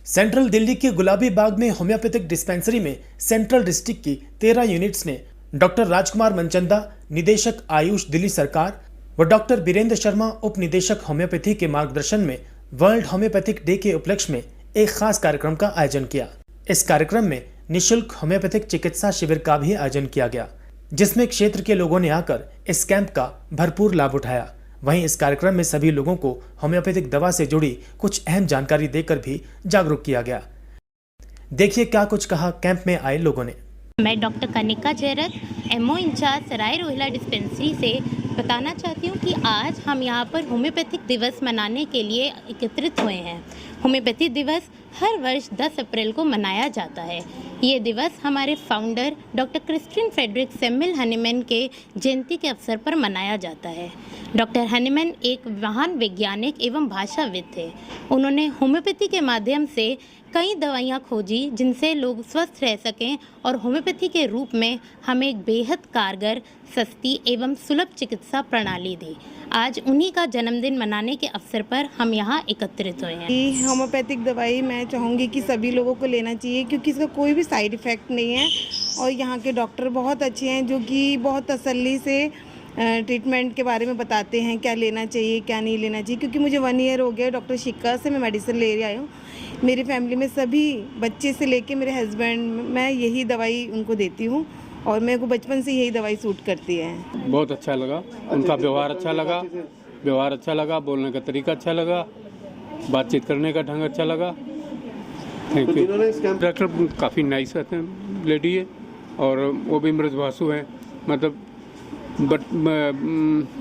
Central Delhi के गुलाबी बाग में होम्योपैथिक डिस्पेंसरी में सेंट्रल डिस्ट्रिक्ट की 13 यूनिट्स ने डॉक्टर राजकुमार मनचंदा, निदेशक आयुष दिल्ली सरकार व डॉक्टर बीरेंद्र शर्मा, उप निदेशक होम्योपैथी के मार्गदर्शन में वर्ल्ड होम्योपैथिक डे के उपलक्ष्य में एक खास कार्यक्रम का आयोजन किया। इस कार्यक्रम में निःशुल्क होम्योपैथिक चिकित्सा शिविर का भी आयोजन किया गया, जिसमें क्षेत्र के लोगों ने आकर इस कैंप का भरपूर लाभ उठाया। वहीं इस कार्यक्रम में सभी लोगों को होम्योपैथिक दवा से जुड़ी कुछ अहम जानकारी देकर भी जागरूक किया गया। देखिए क्या कुछ कहा कैंप में आए लोगों ने। मैं doctor Kanika Jayrath, MO in-charge Sarai Rohilla dispensary से बताना चाहती हूँ कि आज हम यहाँ पर होम्योपैथिक दिवस मनाने के लिए एकत्रित हुए हैं। होम्योपैथी दिवस हर वर्ष 10 अप्रैल को मनाया जाता है। ये दिवस हमारे founder doctor Christian Frederick Samuel Hahnemann के जयंती के अवसर पर मनाया जाता है। डॉक्टर हनीमैन एक महान वैज्ञानिक एवं भाषाविद थे। उन्होंने होम्योपैथी के माध्यम से कई दवाइयाँ खोजी जिनसे लोग स्वस्थ रह सकें और होम्योपैथी के रूप में हमें एक बेहद कारगर, सस्ती एवं सुलभ चिकित्सा प्रणाली दी। आज उन्हीं का जन्मदिन मनाने के अवसर पर हम यहाँ एकत्रित हुए हैं। होम्योपैथिक दवाई मैं चाहूँगी कि सभी लोगों को लेना चाहिए, क्योंकि इसका कोई भी साइड इफ़ेक्ट नहीं है और यहाँ के डॉक्टर बहुत अच्छे हैं जो कि बहुत तसल्ली से ट्रीटमेंट के बारे में बताते हैं, क्या लेना चाहिए क्या नहीं लेना चाहिए। क्योंकि मुझे 1 ईयर हो गया डॉक्टर शिक्का से मैं मेडिसिन ले रही आई हूँ। मेरी फैमिली में सभी बच्चे से लेके मेरे हस्बैंड, मैं यही दवाई उनको देती हूँ और मेरे को बचपन से यही दवाई सूट करती है। बहुत अच्छा लगा, उनका व्यवहार अच्छा लगा, बोलने का तरीका अच्छा लगा, बातचीत करने का ढंग अच्छा लगा। Thank you. डॉक्टर काफ़ी नाइस लेडी है और वो भी मृदुभाषु है, मतलब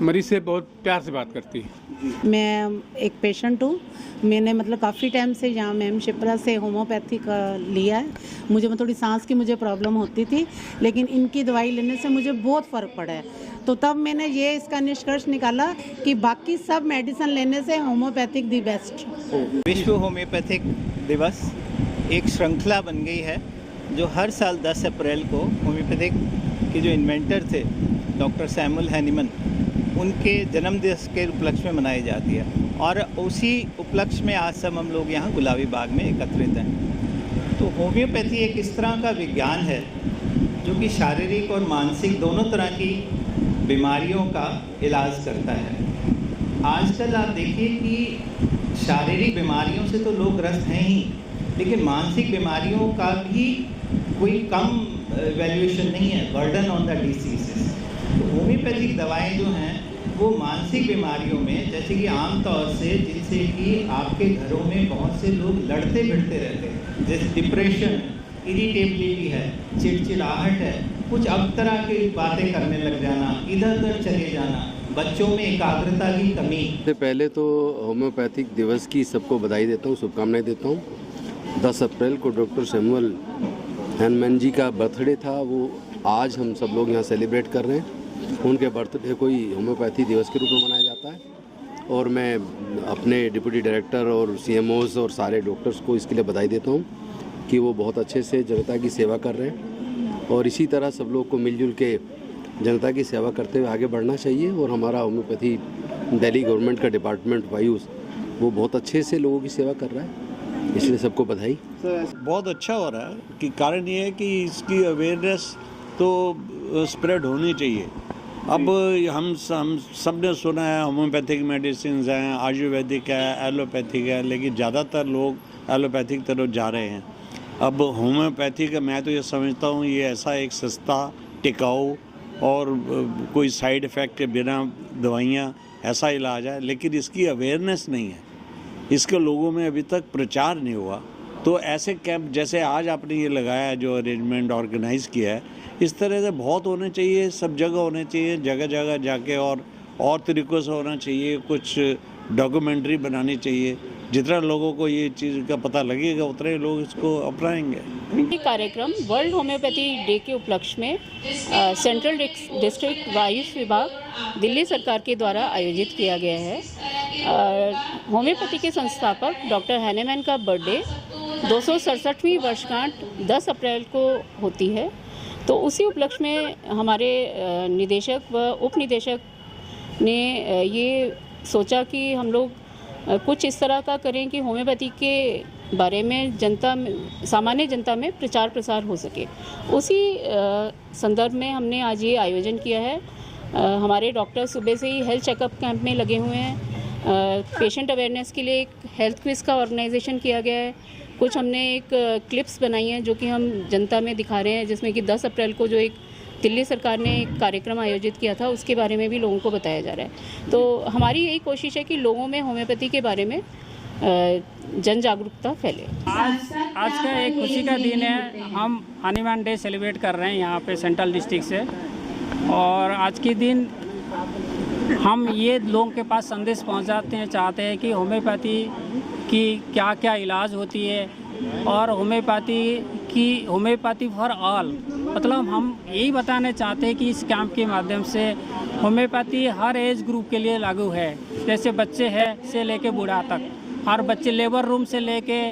मरीज से बहुत प्यार से बात करती है। मैं एक पेशेंट हूँ। मैंने काफ़ी टाइम से यहाँ मैम शिप्रा से होम्योपैथी का लिया है। मुझे थोड़ी सांस की प्रॉब्लम होती थी, लेकिन इनकी दवाई लेने से मुझे बहुत फ़र्क पड़ा है। तो तब मैंने ये इसका निष्कर्ष निकाला कि बाकी सब मेडिसिन लेने से होम्योपैथिक दी बेस्ट। विश्व होम्योपैथिक दिवस एक श्रृंखला बन गई है जो हर साल 10 अप्रैल को होम्योपैथिक के जो इन्वेंटर थे डॉक्टर सैमुअल हनीमैन, उनके जन्मदिवस के उपलक्ष्य में मनाई जाती है। और उसी उपलक्ष्य में आज सब हम लोग यहाँ गुलाबी बाग में एकत्रित हैं। तो होम्योपैथी एक इस तरह का विज्ञान है जो कि शारीरिक और मानसिक दोनों तरह की बीमारियों का इलाज करता है। आजकल आप देखिए कि शारीरिक बीमारियों से तो लोग ग्रस्त हैं ही, लेकिन मानसिक बीमारियों का भी कोई कम वैल्यूएशन नहीं है, बर्डन ऑन द डिसीजेस। तो होम्योपैथिक दवाएं जो हैं वो मानसिक बीमारियों में, जैसे कि आम तौर से जिनसे कि आपके घरों में बहुत से लोग लड़ते भिड़ते रहते हैं, जैसे डिप्रेशन, इरिटेबिलिटी है, चिड़चिड़ाहट है, कुछ अब तरह की बातें करने लग जाना, इधर उधर चले जाना, बच्चों में एकाग्रता की कमी। सबसे पहले तो होम्योपैथिक दिवस की सबको बधाई देता हूँ, शुभकामनाएं देता हूँ। 10 अप्रैल को डॉक्टर सैमुअल हनीमैन जी का बर्थडे था, वो आज हम सब लोग यहाँ सेलिब्रेट कर रहे हैं। उनके बर्थडे को ही होम्योपैथी दिवस के रूप में मनाया जाता है और मैं अपने डिप्टी डायरेक्टर और CMOs और सारे डॉक्टर्स को इसके लिए बधाई देता हूँ कि वो बहुत अच्छे से जनता की सेवा कर रहे हैं और इसी तरह सब लोग को मिलजुल के जनता की सेवा करते हुए आगे बढ़ना चाहिए। और हमारा होम्योपैथी दिल्ली गवर्नमेंट का डिपार्टमेंट ऑफ आयुष वो बहुत अच्छे से लोगों की सेवा कर रहा है, इसलिए सबको बधाई। बहुत अच्छा हो रहा है कि कारण ये है कि इसकी अवेयरनेस तो स्प्रेड होनी चाहिए। अब हम सब ने सुना है होम्योपैथिक मेडिसिन हैं, आयुर्वेदिक है, एलोपैथिक है, लेकिन ज़्यादातर लोग एलोपैथिक तरफ जा रहे हैं। अब होम्योपैथिक मैं तो ये समझता हूँ ये ऐसा एक सस्ता, टिकाऊ और कोई साइड इफ़ेक्ट के बिना दवाइयाँ ऐसा इलाज है, लेकिन इसकी अवेयरनेस नहीं है, इसके लोगों में अभी तक प्रचार नहीं हुआ। तो ऐसे कैंप जैसे आज आपने ये लगाया, जो अरेंजमेंट ऑर्गेनाइज़ किया है, इस तरह से बहुत होने चाहिए, सब जगह होने चाहिए, जगह जगह जाके और तरीक़ों से होना चाहिए। कुछ डॉक्यूमेंट्री बनानी चाहिए, जितना लोगों को ये चीज़ का पता लगेगा उतने लोग इसको अपनाएंगे। ये कार्यक्रम वर्ल्ड होम्योपैथी डे के उपलक्ष्य में सेंट्रल डिस्ट्रिक्ट आयुष विभाग दिल्ली सरकार के द्वारा आयोजित किया गया है। होम्योपैथी के संस्थापक डॉक्टर हनीमैन का बर्थडे 267वीं वर्षगांठ 10 अप्रैल को होती है। तो उसी उपलक्ष्य में हमारे निदेशक व उप निदेशक ने ये सोचा कि हम लोग कुछ इस तरह का करें कि होम्योपैथी के बारे में सामान्य जनता में प्रचार प्रसार हो सके। उसी संदर्भ में हमने आज ये आयोजन किया है। हमारे डॉक्टर सुबह से ही हेल्थ चेकअप कैंप में लगे हुए हैं। पेशेंट अवेयरनेस के लिए एक हेल्थ क्विज़ का ऑर्गेनाइजेशन किया गया है। कुछ हमने एक क्लिप्स बनाई हैं जो कि हम जनता में दिखा रहे हैं, जिसमें कि 10 अप्रैल को जो एक दिल्ली सरकार ने एक कार्यक्रम आयोजित किया था उसके बारे में भी लोगों को बताया जा रहा है। तो हमारी यही कोशिश है कि लोगों में होम्योपैथी के बारे में जन जागरूकता फैले। आज का एक खुशी का दिन है। हम हनीमैन डे सेलिब्रेट कर रहे हैं यहाँ पे सेंट्रल डिस्ट्रिक्ट से, और आज के दिन हम ये लोगों के पास संदेश पहुँचाते चाहते हैं कि होम्योपैथी की क्या क्या इलाज होती है, और होम्योपैथी फॉर ऑल, मतलब हम यही बताना चाहते हैं कि इस कैंप के माध्यम से होम्योपैथी हर एज ग्रुप के लिए लागू है। जैसे बच्चे हैं से लेके बूढ़ा तक, हर बच्चे लेबर रूम से लेके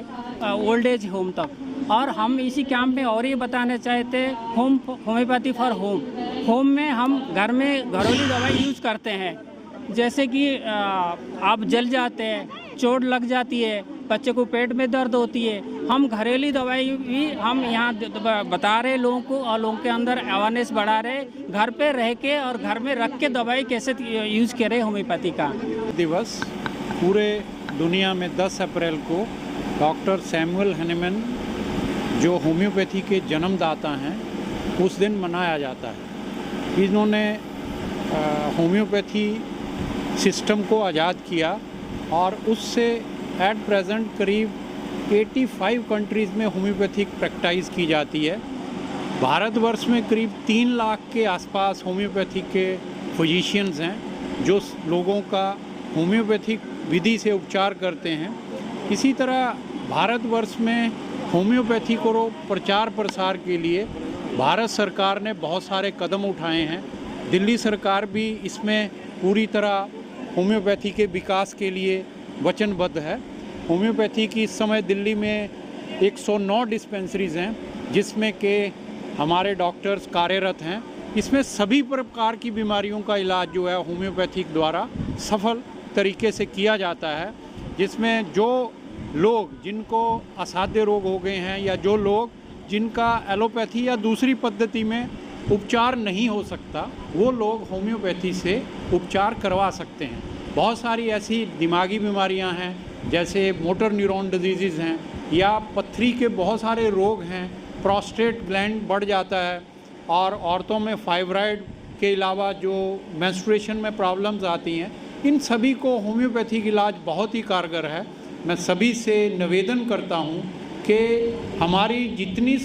ओल्ड एज होम तक। और हम इसी कैंप में और ये बताना चाहते हैं होम्योपैथी फॉर होम में हम घर में घरेलू दवाई यूज करते हैं। जैसे कि आप जल जाते हैं, चोट लग जाती है, बच्चे को पेट में दर्द होती है, हम घरेलू दवाई भी हम यहाँ बता रहे लोगों को, और लोगों के अंदर अवेयरनेस बढ़ा रहे, घर पे रह के और घर में रख के दवाई कैसे यूज करें होम्योपैथी का। दिवस पूरे दुनिया में 10 अप्रैल को डॉक्टर सैमुअल हैनीमैन जो होम्योपैथी के जन्मदाता हैं उस दिन मनाया जाता है। इन्होंने होम्योपैथी सिस्टम को आज़ाद किया, और उससे एट प्रेजेंट करीब 85 कंट्रीज़ में होम्योपैथिक प्रैक्टिस की जाती है। भारतवर्ष में करीब 3 लाख के आसपास होम्योपैथिक के फिजिशियंस हैं जो लोगों का होम्योपैथिक विधि से उपचार करते हैं। इसी तरह भारतवर्ष में होम्योपैथी को प्रचार प्रसार के लिए भारत सरकार ने बहुत सारे कदम उठाए हैं। दिल्ली सरकार भी इसमें पूरी तरह होम्योपैथी के विकास के लिए वचनबद्ध है। होम्योपैथी की इस समय दिल्ली में 109 डिस्पेंसरीज हैं जिसमें के हमारे डॉक्टर्स कार्यरत हैं। इसमें सभी प्रकार की बीमारियों का इलाज जो है होम्योपैथिक द्वारा सफल तरीके से किया जाता है, जिसमें जो लोग जिनको असाध्य रोग हो गए हैं या जो लोग जिनका एलोपैथी या दूसरी पद्धति में उपचार नहीं हो सकता, वो लोग होम्योपैथी से उपचार करवा सकते हैं। बहुत सारी ऐसी दिमागी बीमारियां हैं, जैसे मोटर न्यूरॉन डिजीज़ हैं, या पथरी के बहुत सारे रोग हैं, प्रोस्टेट ग्लैंड बढ़ जाता है, और औरतों में फाइब्राइड के अलावा जो मेंस्ट्रुएशन में प्रॉब्लम्स आती हैं, इन सभी को होम्योपैथिक इलाज बहुत ही कारगर है। मैं सभी से निवेदन करता हूं कि हमारी जितनी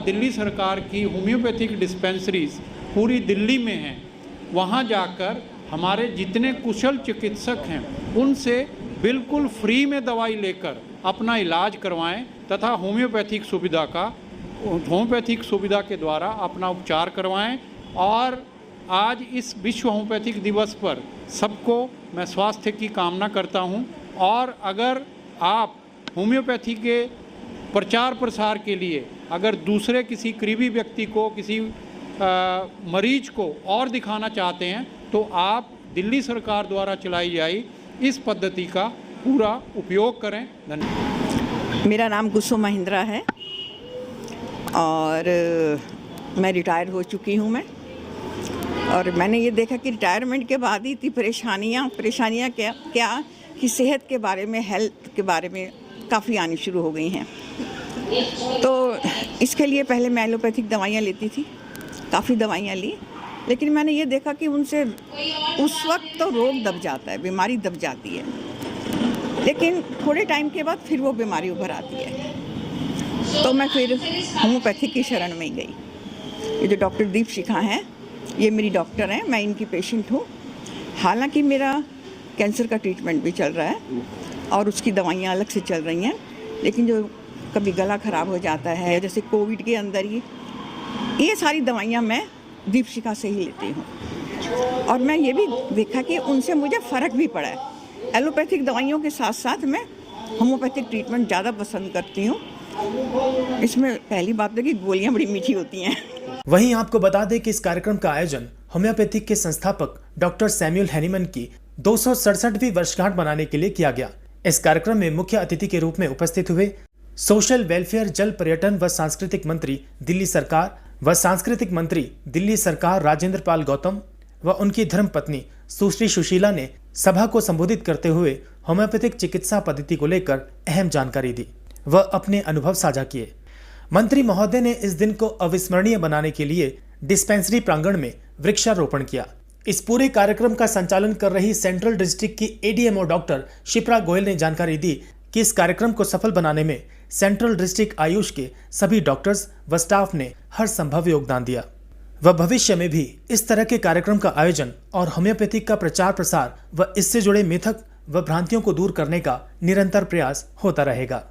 दिल्ली सरकार की होम्योपैथिक डिस्पेंसरीज पूरी दिल्ली में हैं, वहां जाकर हमारे जितने कुशल चिकित्सक हैं उनसे बिल्कुल फ्री में दवाई लेकर अपना इलाज करवाएं, तथा होम्योपैथिक सुविधा के द्वारा अपना उपचार करवाएं। और आज इस विश्व होम्योपैथिक दिवस पर सबको मैं स्वास्थ्य की कामना करता हूं। और अगर आप होम्योपैथी के प्रचार प्रसार के लिए अगर दूसरे किसी करीबी व्यक्ति को, किसी मरीज को और दिखाना चाहते हैं, तो आप दिल्ली सरकार द्वारा चलाई जाई इस पद्धति का पूरा उपयोग करें। धन्यवाद। मेरा नाम कुसुम महिंद्रा है और मैं रिटायर हो चुकी हूँ मैं। और मैंने ये देखा कि रिटायरमेंट के बाद ही इतनी परेशानियाँ क्या कि सेहत के बारे में, हेल्थ के बारे में काफ़ी आनी शुरू हो गई हैं। तो इसके लिए पहले मैं एलोपैथिक दवाइयाँ लेती थी, काफ़ी दवाइयाँ ली, लेकिन मैंने ये देखा कि उनसे उस वक्त तो रोग दब जाता है, बीमारी दब जाती है, लेकिन थोड़े टाइम के बाद फिर वो बीमारी उभर आती है। तो मैं फिर होम्योपैथिक की शरण में ही गई। ये जो डॉक्टर दीपशिखा हैं, ये मेरी डॉक्टर हैं, मैं इनकी पेशेंट हूँ। हालांकि मेरा कैंसर का ट्रीटमेंट भी चल रहा है और उसकी दवाइयाँ अलग से चल रही हैं, लेकिन जो कभी गला ख़राब हो जाता है, जैसे कोविड के अंदर ही, ये सारी दवाइयाँ मैं दीपशिखा से ही लेती हूँ। और मैं ये भी देखा कि उनसे मुझे फ़र्क भी पड़ा है। एलोपैथिक दवाइयों के साथ साथ मैं होम्योपैथिक ट्रीटमेंट ज़्यादा पसंद करती हूँ। इसमेमें पहली बात है कि गोलियाँ बड़ी मीठी होती हैं। वहीं आपको बता दें कि इस कार्यक्रम का आयोजन होम्योपैथिक के संस्थापक डॉक्टर सैमुअल हैनीमैन की 267वीं वर्षगांठ मनाने के लिए किया गया। इस कार्यक्रम में मुख्य अतिथि के रूप में उपस्थित हुए सोशल वेलफेयर, जल पर्यटन व सांस्कृतिक मंत्री दिल्ली सरकार राजेंद्र पाल गौतम व उनकी धर्मपत्नी सुश्री सुशीला ने सभा को संबोधित करते हुए होम्योपैथिक चिकित्सा पद्धति को लेकर अहम जानकारी दी व अपने अनुभव साझा किए। मंत्री महोदय ने इस दिन को अविस्मरणीय बनाने के लिए डिस्पेंसरी प्रांगण में वृक्षारोपण किया। इस पूरे कार्यक्रम का संचालन कर रही सेंट्रल डिस्ट्रिक्ट की एडीएमओ डॉक्टर शिप्रा गोयल ने जानकारी दी कि इस कार्यक्रम को सफल बनाने में सेंट्रल डिस्ट्रिक्ट आयुष के सभी डॉक्टर्स व स्टाफ ने हर संभव योगदान दिया व भविष्य में भी इस तरह के कार्यक्रम का आयोजन और होम्योपैथिक का प्रचार प्रसार व इससे जुड़े मिथक व भ्रांतियों को दूर करने का निरंतर प्रयास होता रहेगा।